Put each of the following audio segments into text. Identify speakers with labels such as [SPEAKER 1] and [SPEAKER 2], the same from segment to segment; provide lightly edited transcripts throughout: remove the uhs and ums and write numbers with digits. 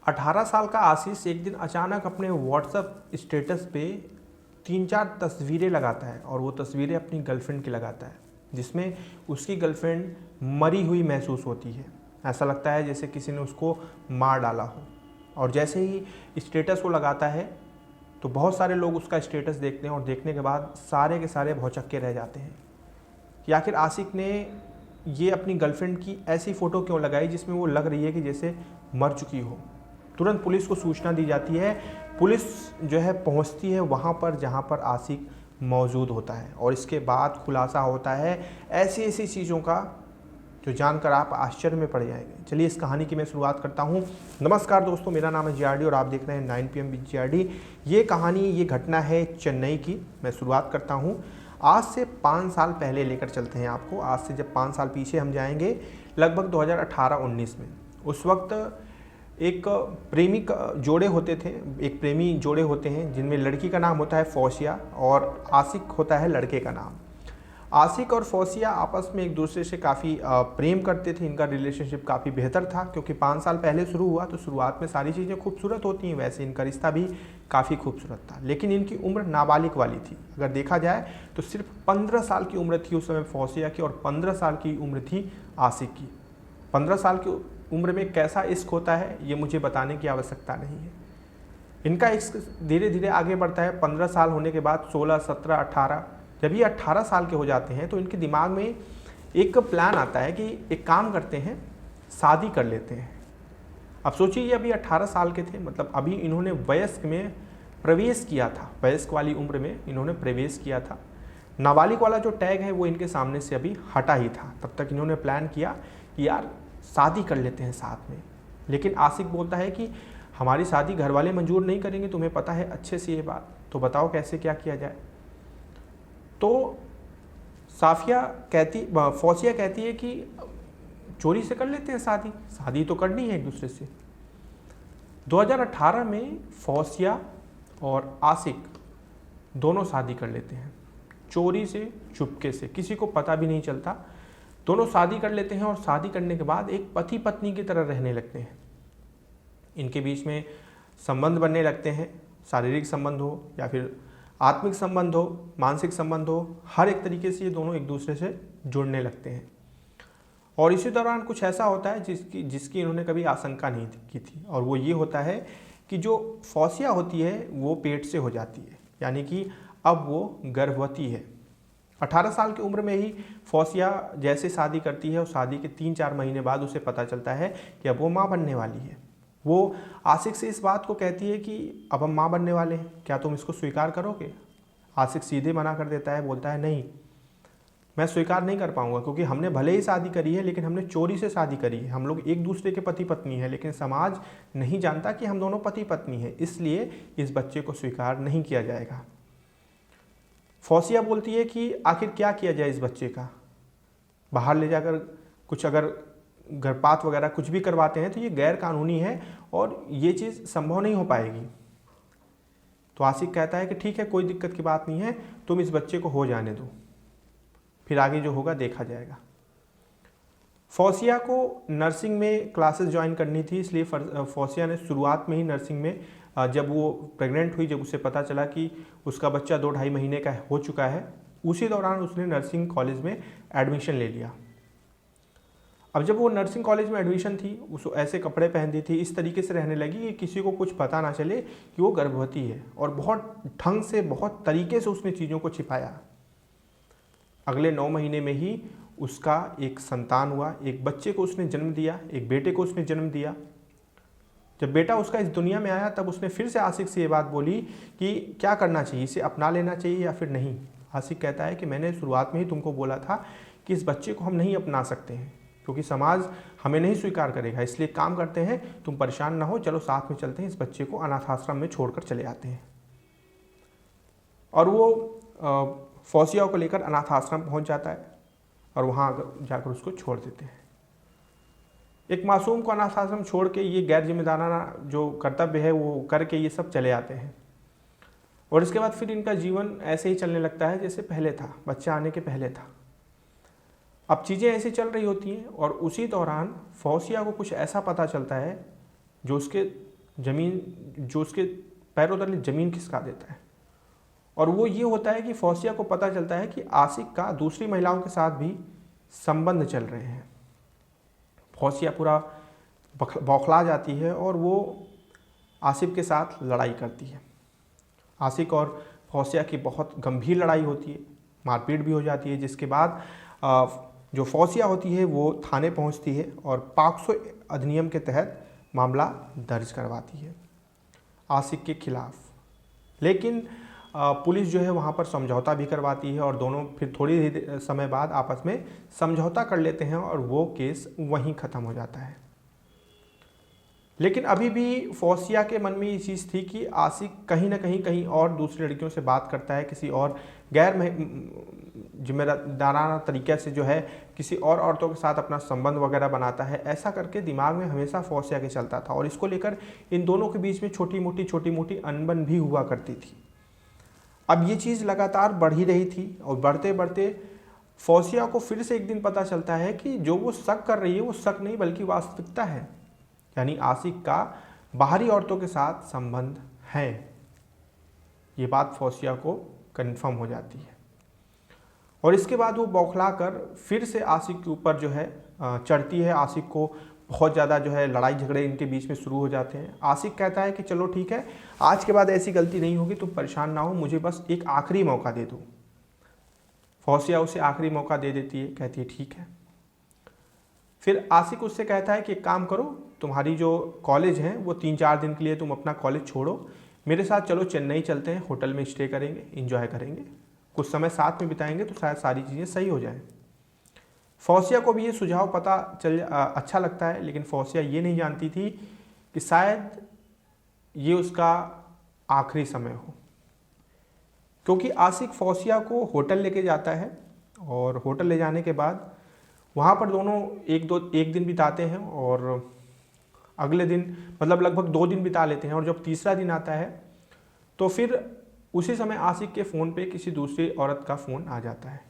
[SPEAKER 1] 18 साल का आशीष एक दिन अचानक अपने व्हाट्सएप स्टेटस पे 3-4 तस्वीरें लगाता है और वो तस्वीरें अपनी गर्लफ्रेंड की लगाता है, जिसमें उसकी गर्लफ्रेंड मरी हुई महसूस होती है। ऐसा लगता है जैसे किसी ने उसको मार डाला हो। और जैसे ही स्टेटस वो लगाता है तो बहुत सारे लोग उसका स्टेटस देखते हैं और देखने के बाद सारे के सारे भौचक्के रह जाते हैं कि आखिर आशिक ने ये अपनी गर्लफ्रेंड की ऐसी फ़ोटो क्यों लगाई जिसमें वो लग रही है कि जैसे मर चुकी हो। तुरंत पुलिस को सूचना दी जाती है। पुलिस जो है पहुंचती है वहाँ पर जहाँ पर आशिक मौजूद होता है और इसके बाद खुलासा होता है ऐसी ऐसी चीज़ों का जो जानकर आप आश्चर्य में पड़ जाएंगे। चलिए इस कहानी की मैं शुरुआत करता हूँ। नमस्कार दोस्तों, मेरा नाम है जीआरडी और आप देख रहे हैं 9 PM विद जीआरडी। ये कहानी, ये घटना है चेन्नई की। मैं शुरुआत करता हूँ। आज से 5 साल पहले लेकर चलते हैं आपको। आज से जब 5 साल पीछे हम जाएंगे, लगभग 2018-19 में। उस वक्त एक जोड़े होते थे, एक प्रेमी जोड़े होते हैं जिनमें लड़की का नाम होता है फौसिया और आशिक होता है लड़के का नाम। आशिक और फौसिया आपस में एक दूसरे से काफ़ी प्रेम करते थे। इनका रिलेशनशिप काफ़ी बेहतर था क्योंकि 5 साल पहले शुरू हुआ तो शुरुआत में सारी चीज़ें खूबसूरत होती हैं, वैसे इनका रिश्ता भी काफ़ी खूबसूरत था। लेकिन इनकी उम्र नाबालिग वाली थी। अगर देखा जाए तो सिर्फ 15 साल की उम्र थी उस समय फौसिया की और 15 साल की उम्र थी आशिक की। 15 साल की उम्र में कैसा इश्क होता है ये मुझे बताने की आवश्यकता नहीं है। इनका इश्क धीरे धीरे आगे बढ़ता है। 15 साल होने के बाद 16, 17, 18, जब ये 18 साल के हो जाते हैं तो इनके दिमाग में एक प्लान आता है कि एक काम करते हैं, शादी कर लेते हैं। अब सोचिए ये अभी 18 साल के थे, मतलब अभी इन्होंने वयस्क में प्रवेश किया था, वयस्क वाली उम्र में इन्होंने प्रवेश किया था। नाबालिग वाला जो टैग है वो इनके सामने से अभी हटा ही था। तब तक इन्होंने प्लान किया कि यार शादी कर लेते हैं साथ में। लेकिन आशिक बोलता है कि हमारी शादी घर वाले मंजूर नहीं करेंगे, तुम्हें पता है अच्छे से ये बात, तो बताओ कैसे क्या किया जाए। तो फौसिया कहती है कि चोरी से कर लेते हैं शादी, शादी तो करनी है एक दूसरे से। 2018 में फौसिया और आशिक दोनों शादी कर लेते हैं, चोरी से, चुपके से, किसी को पता भी नहीं चलता। दोनों शादी कर लेते हैं और शादी करने के बाद एक पति पत्नी की तरह रहने लगते हैं। इनके बीच में संबंध बनने लगते हैं, शारीरिक संबंध हो या फिर आत्मिक संबंध हो, मानसिक संबंध हो, हर एक तरीके से ये दोनों एक दूसरे से जुड़ने लगते हैं। और इसी दौरान कुछ ऐसा होता है जिसकी इन्होंने कभी आशंका नहीं की थी, और वो ये होता है कि जो फौसिया होती है वो पेट से हो जाती है, यानी कि अब वो गर्भवती है। 18 साल की उम्र में ही फौसिया जैसे शादी करती है और शादी के 3-4 महीने बाद उसे पता चलता है कि अब वो माँ बनने वाली है। वो आशिक से इस बात को कहती है कि अब हम माँ बनने वाले हैं, क्या तुम इसको स्वीकार करोगे? आशिक सीधे मना कर देता है, बोलता है नहीं, मैं स्वीकार नहीं कर पाऊंगा, क्योंकि हमने भले ही शादी करी है लेकिन हमने चोरी से शादी करी है। हम लोग एक दूसरे के पति पत्नी हैं, लेकिन समाज नहीं जानता कि हम दोनों पति पत्नी हैं, इसलिए इस बच्चे को स्वीकार नहीं किया जाएगा। फौसिया बोलती है कि आखिर क्या किया जाए इस बच्चे का, बाहर ले जाकर कुछ अगर गर्भपात वगैरह कुछ भी करवाते हैं तो ये गैर कानूनी है और ये चीज़ संभव नहीं हो पाएगी। तो आशिक कहता है कि ठीक है, कोई दिक्कत की बात नहीं है, तुम इस बच्चे को हो जाने दो, फिर आगे जो होगा देखा जाएगा। फौसिया को नर्सिंग में क्लासेस ज्वाइन करनी थी, इसलिए फौसिया ने शुरुआत में ही नर्सिंग में, जब वो प्रेग्नेंट हुई, जब उसे पता चला कि उसका बच्चा 2-2.5 महीने का हो चुका है, उसी दौरान उसने नर्सिंग कॉलेज में एडमिशन ले लिया। अब जब वो नर्सिंग कॉलेज में एडमिशन थी, उस ऐसे कपड़े पहनती थी, इस तरीके से रहने लगी कि किसी को कुछ पता ना चले कि वो गर्भवती है, और बहुत ढंग से, बहुत तरीके से उसने चीज़ों को छिपाया। अगले 9 महीने में ही उसका एक संतान हुआ, एक बच्चे को उसने जन्म दिया, एक बेटे को उसने जन्म दिया। जब बेटा उसका इस दुनिया में आया तब उसने फिर से आशिक से ये बात बोली कि क्या करना चाहिए, इसे अपना लेना चाहिए या फिर नहीं। आशिक कहता है कि मैंने शुरुआत में ही तुमको बोला था कि इस बच्चे को हम नहीं अपना सकते हैं, क्योंकि समाज हमें नहीं स्वीकार करेगा, इसलिए काम करते हैं, तुम परेशान ना हो, चलो साथ में चलते हैं, इस बच्चे को अनाथ आश्रम में छोड़कर चले आते हैं। और वो फौसिया को लेकर अनाथ आश्रम पहुँच जाता है और वहाँ जाकर उसको छोड़ देते हैं। एक मासूम को अनाथ आश्रम छोड़ के ये गैर जिम्मेदाराना जो कर्तव्य है वो करके ये सब चले आते हैं। और इसके बाद फिर इनका जीवन ऐसे ही चलने लगता है जैसे पहले था, बच्चा आने के पहले था। अब चीज़ें ऐसी चल रही होती हैं और उसी दौरान फौसिया को कुछ ऐसा पता चलता है जो उसके ज़मीन जो उसके पैरों तले ज़मीन खिसका देता है। और वो ये होता है कि फौसिया को पता चलता है कि आसिक का दूसरी महिलाओं के साथ भी संबंध चल रहे हैं। फौसिया पूरा बौखला जाती है और वो आसिफ के साथ लड़ाई करती है। आसिक और फौसिया की बहुत गंभीर लड़ाई होती है, मारपीट भी हो जाती है, जिसके बाद जो फौसिया होती है वो थाने पहुंचती है और पॉक्सो अधिनियम के तहत मामला दर्ज करवाती है आसिक के खिलाफ। लेकिन पुलिस जो है वहाँ पर समझौता भी करवाती है और दोनों फिर थोड़ी ही समय बाद आपस में समझौता कर लेते हैं और वो केस वहीं ख़त्म हो जाता है। लेकिन अभी भी फौसिया के मन में ये चीज़ थी कि आसिक कहीं ना कहीं और दूसरी लड़कियों से बात करता है, किसी और गैर जिम्मेदाराना तरीके से जो है किसी और औरतों के साथ अपना संबंध वगैरह बनाता है। ऐसा करके दिमाग में हमेशा फौसिया के चलता था और इसको लेकर इन दोनों के बीच में छोटी मोटी अनबन भी हुआ करती थी। अब ये चीज़ लगातार बढ़ ही रही थी और बढ़ते बढ़ते फौसिया को फिर से एक दिन पता चलता है कि जो वो शक कर रही है वो शक नहीं बल्कि वास्तविकता है, यानी आसिक का बाहरी औरतों के साथ संबंध है। ये बात फौसिया को कंफर्म हो जाती है और इसके बाद वो बौखला कर फिर से आसिक के ऊपर जो है चढ़ती है। आसिक को बहुत ज़्यादा जो है लड़ाई झगड़े इनके बीच में शुरू हो जाते हैं। आसिक कहता है कि चलो ठीक है, आज के बाद ऐसी गलती नहीं होगी, तुम परेशान ना हो, मुझे बस एक आखिरी मौका दे दो। फौसिया उसे आखिरी मौका दे देती है, कहती है ठीक है। फिर आसिक उससे कहता है कि एक काम करो, तुम्हारी जो कॉलेज है वो 3-4 दिन के लिए तुम अपना कॉलेज छोड़ो, मेरे साथ चलो चेन्नई चलते हैं, होटल में स्टे करेंगे, इंजॉय करेंगे, कुछ समय साथ में बिताएंगे तो शायद सारी चीज़ें सही हो जाएं। फौसिया को भी ये सुझाव अच्छा लगता है, लेकिन फौसिया ये नहीं जानती थी कि शायद ये उसका आखिरी समय हो, क्योंकि आसिक फौसिया को होटल लेके जाता है और होटल ले जाने के बाद वहाँ पर दोनों एक दिन बिताते हैं और अगले दिन मतलब लगभग 2 दिन बिता लेते हैं और जब तीसरा दिन आता है तो फिर उसी समय आसिक के फ़ोन पे किसी दूसरी औरत का फ़ोन आ जाता है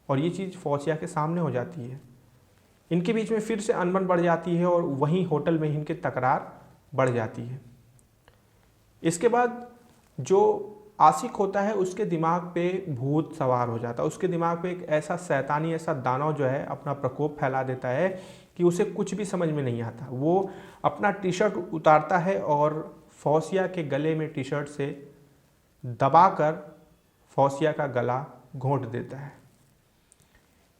[SPEAKER 1] और ये चीज़ फौसिया के सामने हो जाती है। इनके बीच में फिर से अनबन बढ़ जाती है और वहीं होटल में इनकी तकरार बढ़ जाती है। इसके बाद जो आसिक होता है उसके दिमाग पे भूत सवार हो जाता है, उसके दिमाग पे एक ऐसा शैतानी ऐसा दानव जो है अपना प्रकोप फैला देता है कि उसे कुछ भी समझ में नहीं आता। वो अपना टी शर्ट उतारता है और फौसिया के गले में टी शर्ट से दबाकर फौसिया का गला घोंट देता है।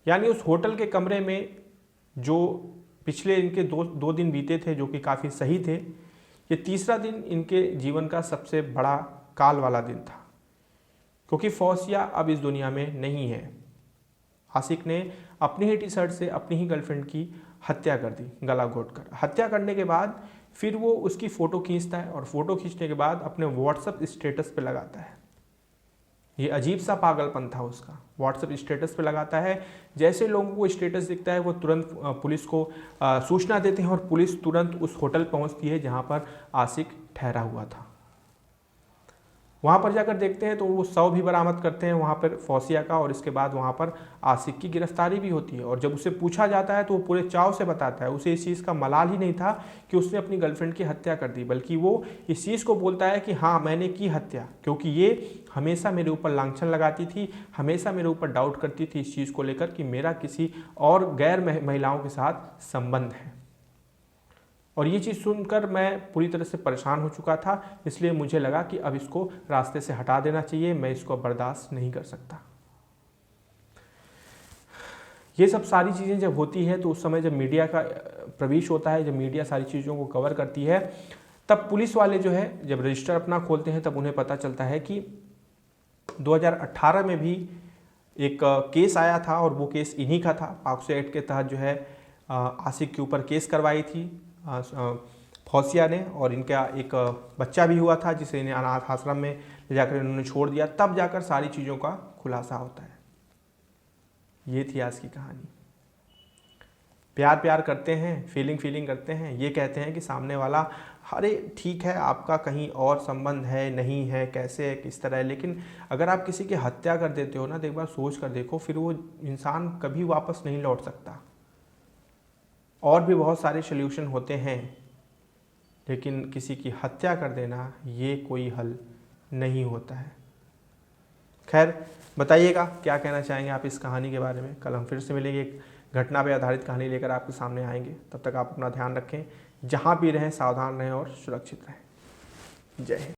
[SPEAKER 1] यानी उस होटल के कमरे में जो पिछले इनके दो दिन बीते थे जो कि काफ़ी सही थे, ये तीसरा दिन इनके जीवन का सबसे बड़ा काल वाला दिन था, क्योंकि फौसिया अब इस दुनिया में नहीं है। आसिक ने अपनी ही टी शर्ट से अपनी ही गर्लफ्रेंड की हत्या कर दी, गला घोंटकर। हत्या करने के बाद फिर वो उसकी फ़ोटो खींचता है और फ़ोटो खींचने के बाद अपने व्हाट्सएप स्टेटस पे लगाता है। ये अजीब सा पागलपन था उसका, व्हाट्सएप स्टेटस पे लगाता है। जैसे लोगों को स्टेटस दिखता है वो तुरंत पुलिस को सूचना देते हैं और पुलिस तुरंत उस होटल पहुंचती है जहां पर आसिक ठहरा हुआ था। वहाँ पर जाकर देखते हैं तो वो शव भी बरामद करते हैं वहाँ पर फौसिया का, और इसके बाद वहाँ पर आसिक की गिरफ्तारी भी होती है। और जब उसे पूछा जाता है तो वो पूरे चाव से बताता है, उसे इस चीज़ का मलाल ही नहीं था कि उसने अपनी गर्लफ्रेंड की हत्या कर दी, बल्कि वो इस चीज़ को बोलता है कि हाँ मैंने की हत्या, क्योंकि ये हमेशा मेरे ऊपर लांछन लगाती थी, हमेशा मेरे ऊपर डाउट करती थी इस चीज़ को लेकर कि मेरा किसी और गैर महिलाओं के साथ संबंध है। और ये चीज़ सुनकर मैं पूरी तरह से परेशान हो चुका था, इसलिए मुझे लगा कि अब इसको रास्ते से हटा देना चाहिए, मैं इसको बर्दाश्त नहीं कर सकता। ये सब सारी चीज़ें जब होती है तो उस समय जब मीडिया का प्रवेश होता है, जब मीडिया सारी चीज़ों को कवर करती है, तब पुलिस वाले जो है जब रजिस्टर अपना खोलते हैं तब उन्हें पता चलता है कि 2018 में भी एक केस आया था और वो केस इन्हीं का था। पॉक्सो एक्ट के तहत जो है आसिक के ऊपर केस करवाई थी फौसिया ने, और इनका एक बच्चा भी हुआ था जिसे इन्हें अनाथ आश्रम में ले जाकर इन्होंने छोड़ दिया। तब जाकर सारी चीज़ों का खुलासा होता है। ये थी आज की कहानी। प्यार प्यार करते हैं, फीलिंग करते हैं, ये कहते हैं कि सामने वाला अरे ठीक है आपका कहीं और संबंध है नहीं है, कैसे है किस तरह है, लेकिन अगर आप किसी की हत्या कर देते हो ना तो एक बार सोच कर देखो, फिर वो इंसान कभी वापस नहीं लौट सकता। और भी बहुत सारे सल्यूशन होते हैं, लेकिन किसी की हत्या कर देना ये कोई हल नहीं होता है। खैर, बताइएगा क्या कहना चाहेंगे आप इस कहानी के बारे में। कल हम फिर से मिलेंगे, एक घटना पर आधारित कहानी लेकर आपके सामने आएंगे। तब तक आप अपना ध्यान रखें, जहाँ भी रहें सावधान रहें और सुरक्षित रहें। जय हिंद।